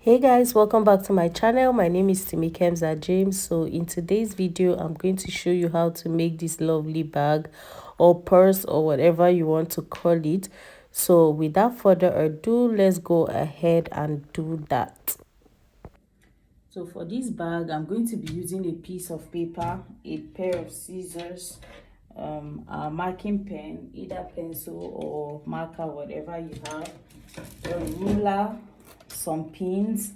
Hey guys, welcome back to my channel. My name is Timmy Kemza James. So in today's video, I'm going to show you how to make this lovely bag or purse or whatever you want to call it. So without further ado, let's go ahead and do that. So for this bag, I'm going to be using a piece of paper, a pair of scissors, a marking pen, either pencil or marker, whatever you have, a ruler, some pins,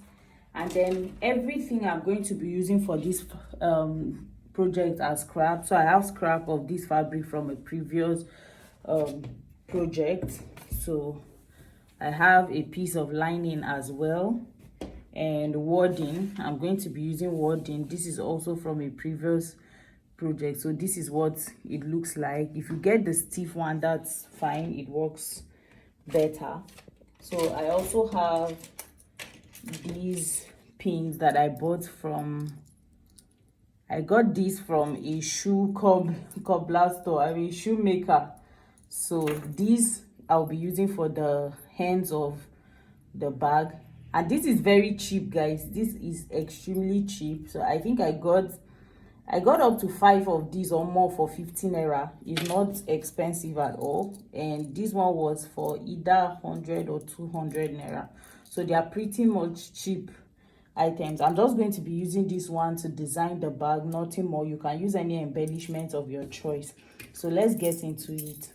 and then everything I'm going to be using for this project as scrap. So I have scrap of this fabric from a previous project. So I have a piece of lining as well, and Warden. I'm going to be using Warden. This is also from a previous project, so this is what it looks like. If you get the stiff one, that's fine, it works better. So I also have these pins that I bought from, I got these from a shoe cobbler store, I mean shoemaker. So these I'll be using for the hands of the bag, and this is very cheap, guys. This is extremely cheap. So I think I got up to 5 of these or more for 15 naira. It's not expensive at all, and this one was for either 100 or 200 naira. So they are pretty much cheap items. I'm just going to be using this one to design the bag, nothing more. You can use any embellishment of your choice. So let's get into it.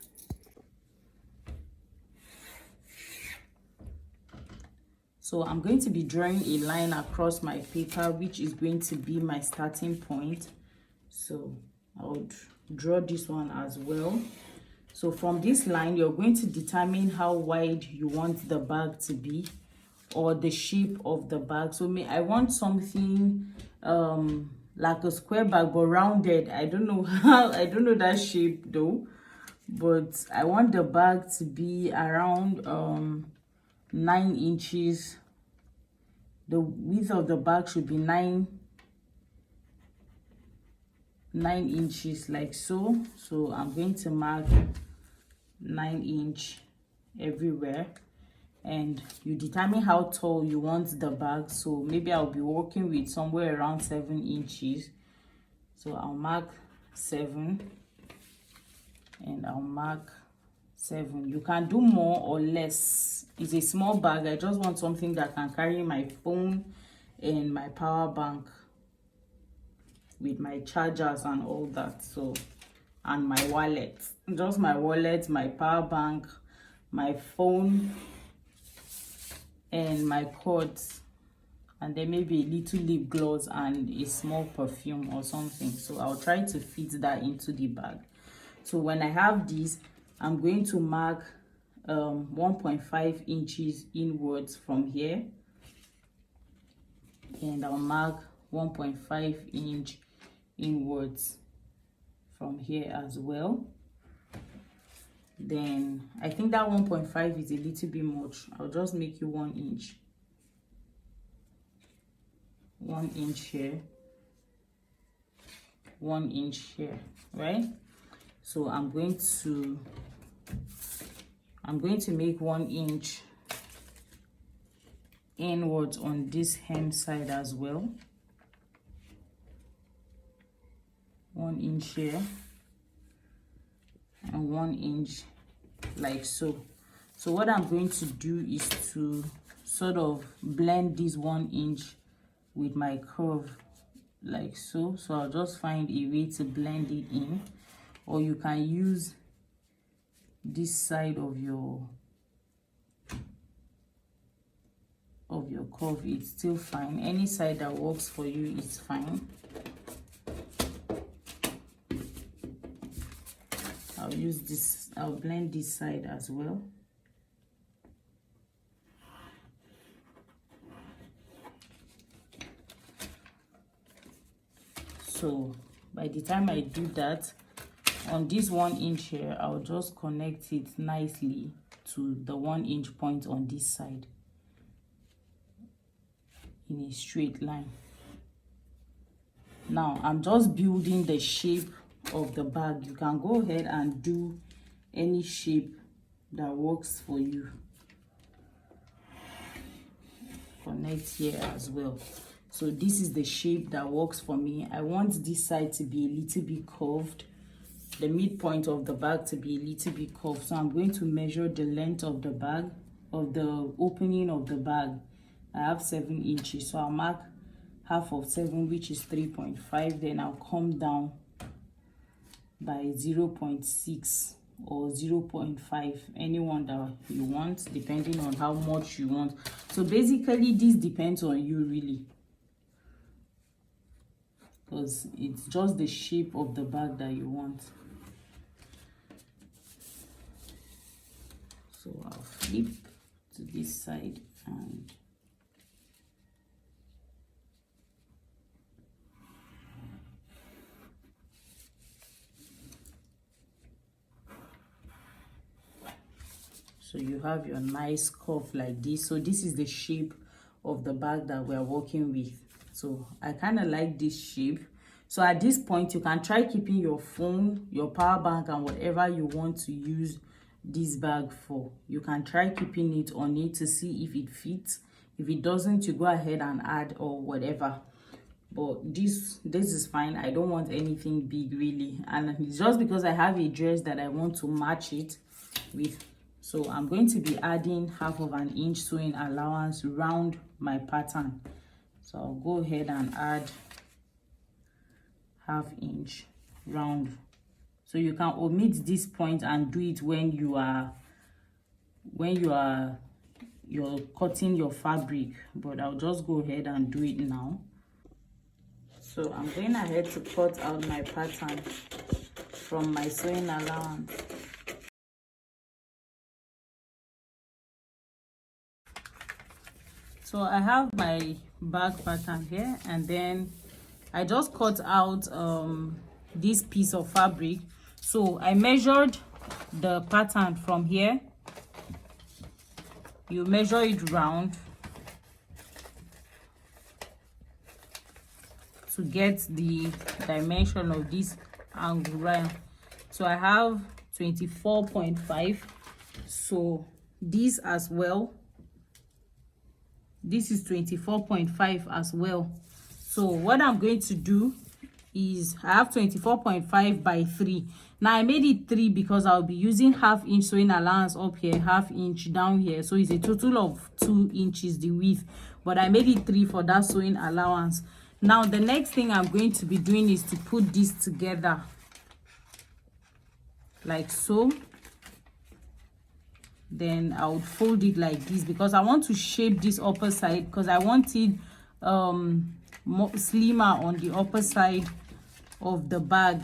So I'm going to be drawing a line across my paper, which is going to be my starting point. So I'll draw this one as well. So from this line, you're going to determine how wide you want the bag to be, or the shape of the bag. So I want something like a square bag but rounded. I don't know how, I don't know that shape though, but I want the bag to be around 9 inches. The width of the bag should be 9 inches, like so. So I'm going to mark 9 inch everywhere, and you determine how tall you want the bag. So maybe I'll be working with somewhere around 7 inches. So I'll mark 7, and I'll mark 7. You can do more or less. It's a small bag. I just want something that can carry my phone and my power bank with my chargers and all that. So, and my wallet, just my wallet, my power bank, my phone, and my cords, and then maybe a little lip gloss and a small perfume or something. So I'll try to fit that into the bag. So when I have this, I'm going to mark 1.5 inches inwards from here, and I'll mark 1.5 inch inwards from here as well. Then I think that 1.5 is a little bit much. I'll just make you 1 inch. 1 inch here, 1 inch here, right? So I'm going to make 1 inch inwards on this hem side as well. 1 inch here, and 1 inch like so. So what I'm going to do is to sort of blend this 1 inch with my curve like so. So I'll just find a way to blend it in, or you can use this side of your curve. It's still fine. Any side that works for you is fine. I'll use this, I'll blend this side as well. So by the time I do that, on this 1 inch here, I'll just connect it nicely to the 1 inch point on this side in a straight line. Now I'm just building the shape of the bag. You can go ahead and do any shape that works for you. connect here as well. So this is the shape that works for me. I want this side to be a little bit curved, the midpoint of the bag to be a little bit curved. So I'm going to measure the length of the bag, of the opening of the bag. I have 7 inches, so I'll mark half of 7, which is 3.5. Then I'll come down by 0.6 or 0.5, anyone that you want, depending on how much you want. So basically this depends on you really, because it's just the shape of the bag that you want. So I'll flip to this side and so you have your nice curve like this. So this is the shape of the bag that we're working with. So I kind of like this shape. So at this point you can try keeping your phone, your power bank, and whatever you want to use this bag for. You can try keeping it on it to see if it fits. If it doesn't, you go ahead and add or whatever. But this is fine. I don't want anything big really, and it's just because I have a dress that I want to match it with. So I'm going to be adding half of an inch sewing allowance around my pattern. So I'll go ahead and add ½ inch round. So you can omit this point and do it when you're cutting your fabric, but I'll just go ahead and do it now. So I'm going ahead to cut out my pattern from my sewing allowance. So I have my bag pattern here, and then I just cut out this piece of fabric. So I measured the pattern from here. You measure it round to get the dimension of this angle right. So I have 24.5. So this as well, this is 24.5 as well. So what I'm going to do is I have 24.5 by 3. Now I made it 3 because I'll be using ½ inch sewing allowance up here, ½ inch down here. So it's a total of 2 inches the width, but I made it 3 for that sewing allowance. Now the next thing I'm going to be doing is to put this together like so. Then I would fold it like this because I want to shape this upper side, because I want it more slimmer on the upper side of the bag,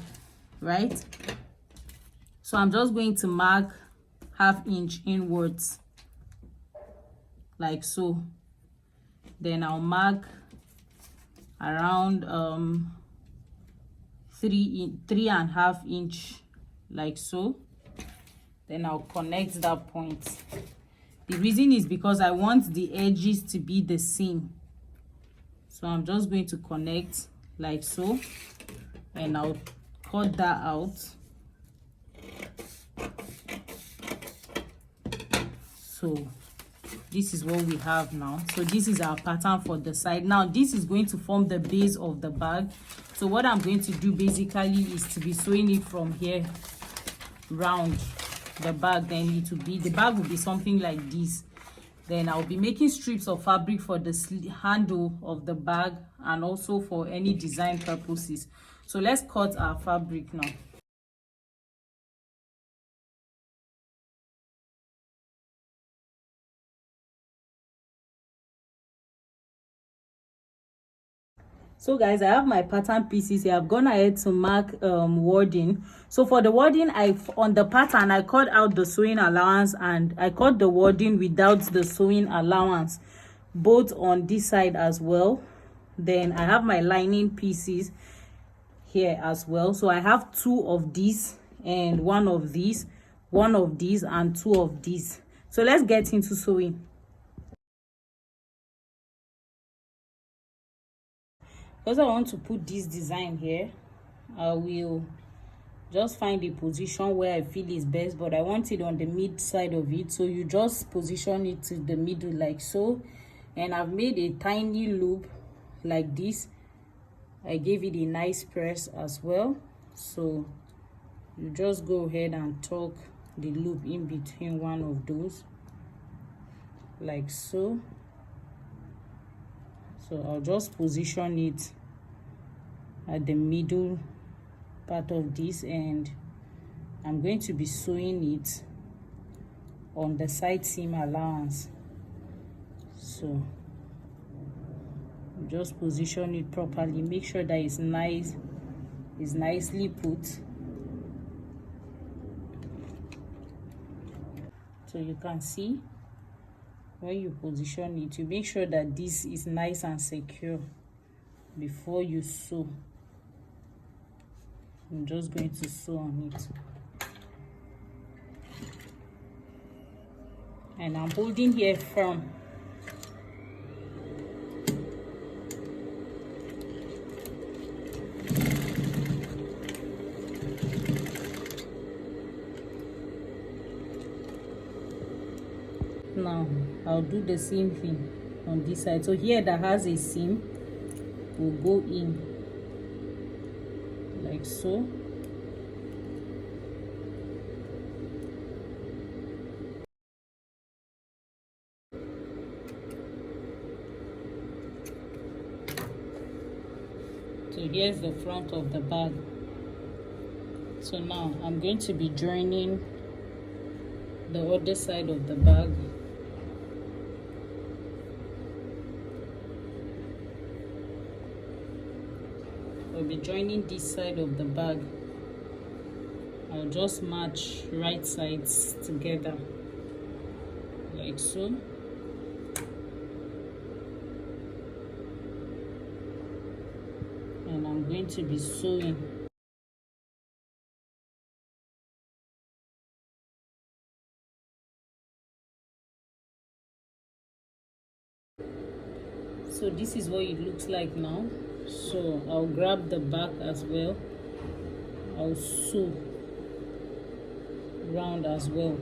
right? So I'm just going to mark ½ inch inwards like so. Then I'll mark around 3.5 inch like so. Then I'll connect that point. The reason is because I want the edges to be the same. So I'm just going to connect like so, and I'll cut that out. So this is what we have now. So this is our pattern for the side. Now this is going to form the base of the bag. So what I'm going to do basically is to be sewing it from here round the bag. Then it will be, the bag will be something like this. Then I'll be making strips of fabric for the handle of the bag and also for any design purposes. So let's cut our fabric now. So guys, I have my pattern pieces here. I've gone ahead to mark wording. So for the wording, on the pattern I cut out the sewing allowance and I cut the wording without the sewing allowance, both on this side as well. Then I have my lining pieces here as well. So I have 2 of these and 1 of these, 1 of these and 2 of these. So let's get into sewing. Because I want to put this design here, I will just find a position where I feel is best, but I want it on the mid side of it. So you just position it to the middle like so. And I've made a tiny loop like this. I gave it a nice press as well, so you just go ahead and tuck the loop in between one of those, like so. So I'll just position it at the middle part of this, and I'm going to be sewing it on the side seam allowance. So just position it properly, make sure that it's nicely put. So you can see when you position it, you make sure that this is nice and secure before you sew. I'm just going to sew on it, and I'm holding here firm. Now I'll do the same thing on this side. So here that has a seam will go in like so. So here's the front of the bag. So now I'm going to be joining the other side of the bag. I'll be joining this side of the bag. I'll just match right sides together like so. And I'm going to be sewing. So this is what it looks like now. So I'll grab the back as well. I'll sew round as well.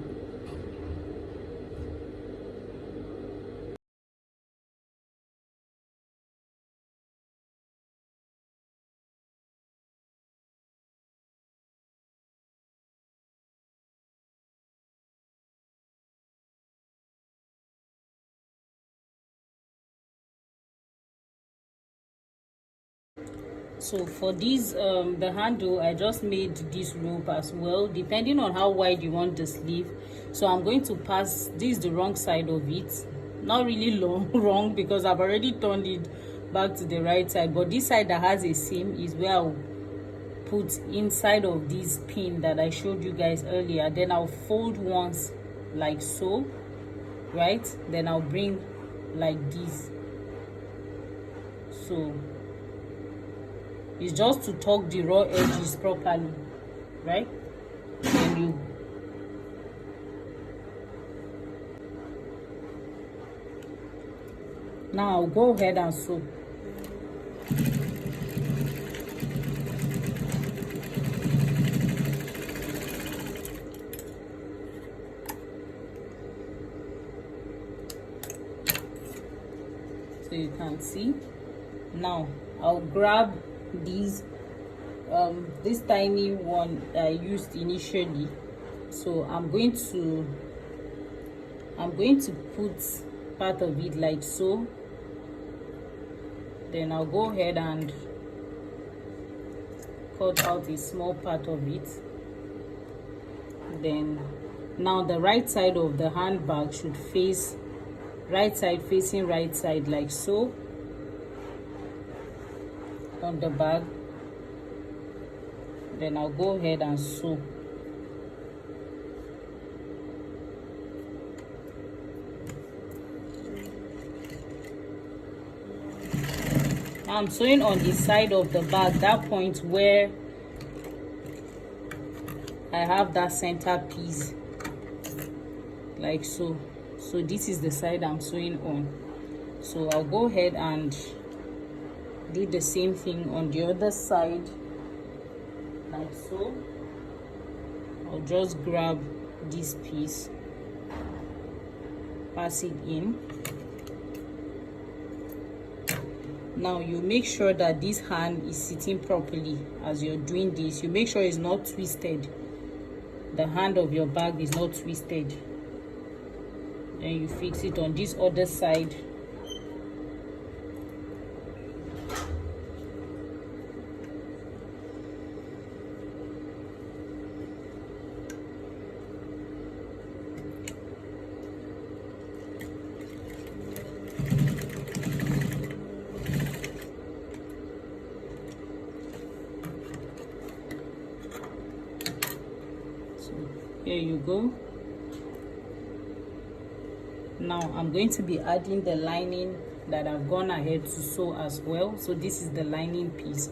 So for this the handle, I just made this rope as well, depending on how wide you want the sleeve. So I'm going to pass, this is the wrong side of it, not really wrong because I've already turned it back to the right side, but this side that has a seam is where I'll put inside of this pin that I showed you guys earlier. Then I'll fold once like so, right? Then I'll bring like this. So it's just to tuck the raw edges properly, right? Then you now I'll go ahead and sew. So you can see. Now I'll grab these this tiny one that I used initially. So I'm going to put part of it like so. Then I'll go ahead and cut out a small part of it. Then now the right side of the handbag should face right side, facing right side like so on the bag. Then I'll go ahead and sew. Now I'm sewing on the side of the bag, that point where I have that center piece like so. So this is the side I'm sewing on. So I'll go ahead and do the same thing on the other side like so. I'll just grab this piece, pass it in, Now you make sure that this hand is sitting properly. As you're doing this, you make sure it's not twisted. The hand of your bag is not twisted. Then you fix it on this other side. So here you go. Now I'm going to be adding the lining that I've gone ahead to sew as well. So this is the lining piece.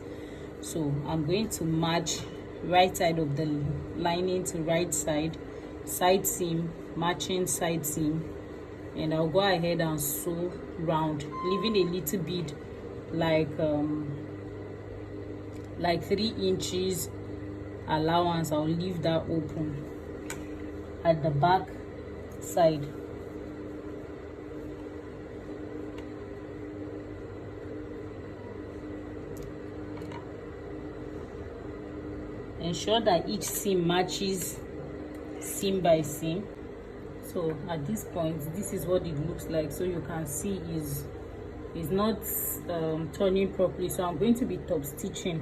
So I'm going to match right side of the lining to right side, side seam, matching side seam, and I'll go ahead and sew round, leaving a little bit like 3 inches allowance. I'll leave that open at the back side. Ensure that each seam matches seam by seam. So at this point, this is what it looks like. So you can see is not turning properly. So I'm going to be top stitching,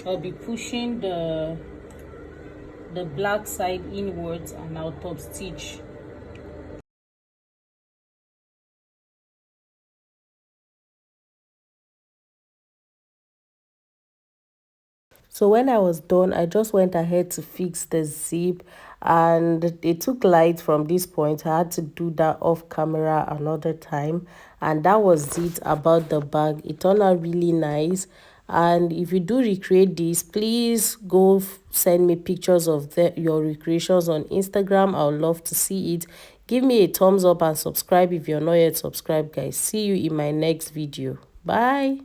I'll be pushing the black side inwards, and I'll top stitch. So when I was done, I just went ahead to fix the zip, and it took light from this point. I had to do that off camera another time, and that was it about the bag. It turned out really nice. And if you do recreate this, please go send me pictures of your recreations on Instagram. I would love to see it. Give me a thumbs up and subscribe if you're not yet subscribed, guys. See you in my next video. Bye.